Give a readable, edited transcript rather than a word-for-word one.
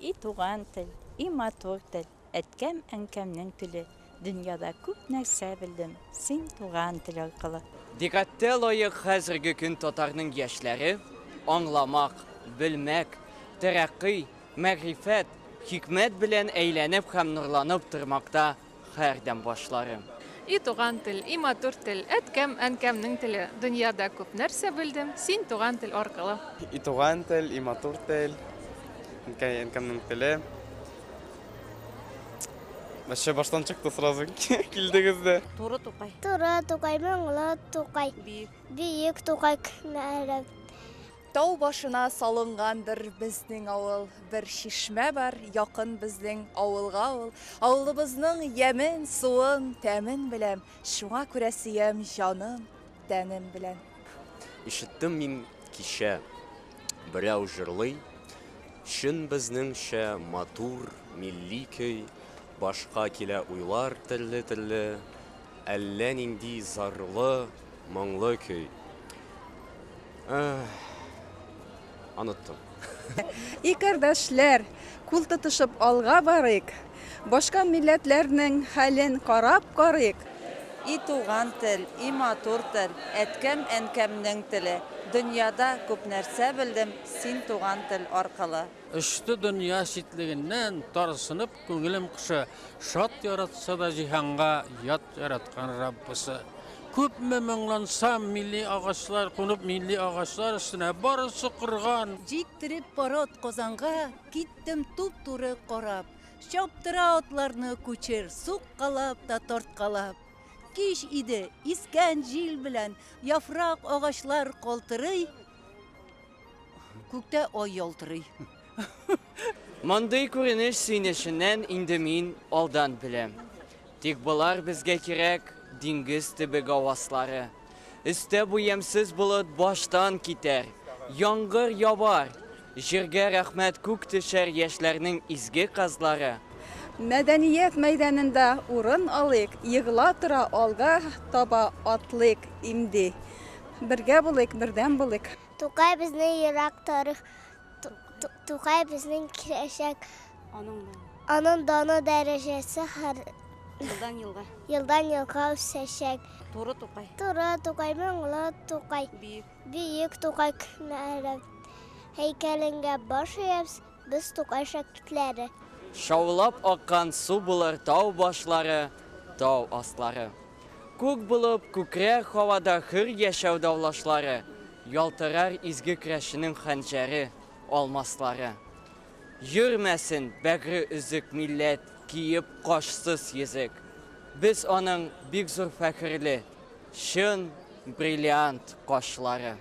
И туган тел, и матур тел, әткәм әнкәмнең теле. Дөньяда күп нәрсә белдем, син туган тел аркылы. Диккәткә лаек хәзерге көн татарның яшьләре аңламак, белмәк, тәрәккый, мәгрифәт, хикмәт белән әйләнеп һәм нурланып тормакта һәрдәм башлары. И туган тел, и матур тел, әткәм әнкәмнең теле. Дөньяда күп нәрсә белдем, син туган тел аркылы. И туган тел, и матур тел, әнкәмнең теле. Вообще баштан чыкты сразу килдегез дә. Туры тукай. Туры тукай, моңлы тукай, биек тукай кенәле. Тау башына салынгандыр безнең авыл, бер шишмә бар якын безнең авылга ул. Авылыбызның ямен, суын, тәмен беләм, шуңа күрә сөям җаным, тәнем белән. Ишеттем мин кичә, берәү җырлый, чын безнеңчә матур, милли көй, башка килә уйлар төрле-төрле, әллә нинди зарлы, моңлы көй. Оныттым. И кардәшләр, кул тотышып алга барыйк. Башка милләтләрнең хәлен карап карыйк. И туган тел, и матур тел, әткәм әнкәмнең теле. Дөньяда күп нәрсә белдем, син туган тел аркылы. Үшті дүния шитлігінен тарсынып көңілім құшы, шат яратса да жиһанға ят яратқан Раббысы. Көп мәмәңлансам милли ағашлар қонып милли ағашлар үстіне барысы қырған. Жиктіріп барот қозанға, киттім туп-туры қорап. Шаптыра отларны күчер, суқ қалап та торткалап. Киш иде, искән жил белән, яфрак ағашлар қолтырый, күктә ай ялтырый. Мондый күренеш сөйнешеннән инде мин алдан беләм. Тик болар безгә кирәк диңгез төбе гаваслары. Өстә бу ямьсез болыт баштан китәр, яңгыр ябар, җиргә рәхмәт күк төшәр яшьләрнең изге казлары. Мәдәният мәйданында урын алыйк, йыгыла тора алга таба атлык имди. Бергә булыйк, бердәм булыйк. Тукай безнең ерак тарих, Тукай безнең киләчәк. Аның даны дәрәҗәсе һәр елдан елга үсәчәк. Туры тукай. Туры тукай, моңлы тукай, биек тукай кенәле. Һәйкәлеңгә баш иябез, без тукай шәкертләре. Шаулап аккан су булыр тау башлары, тау аслары. Күк булып күкрәр һавада хөр яшәү даулашлары, ялтырар изге көрәшенең хәнҗәре, алмаслары. Йөрмәсен бәгре үзек милләт киеп кашсыз йөзек. Без аның бик зур фәхрле, чын бриллиант кашлары.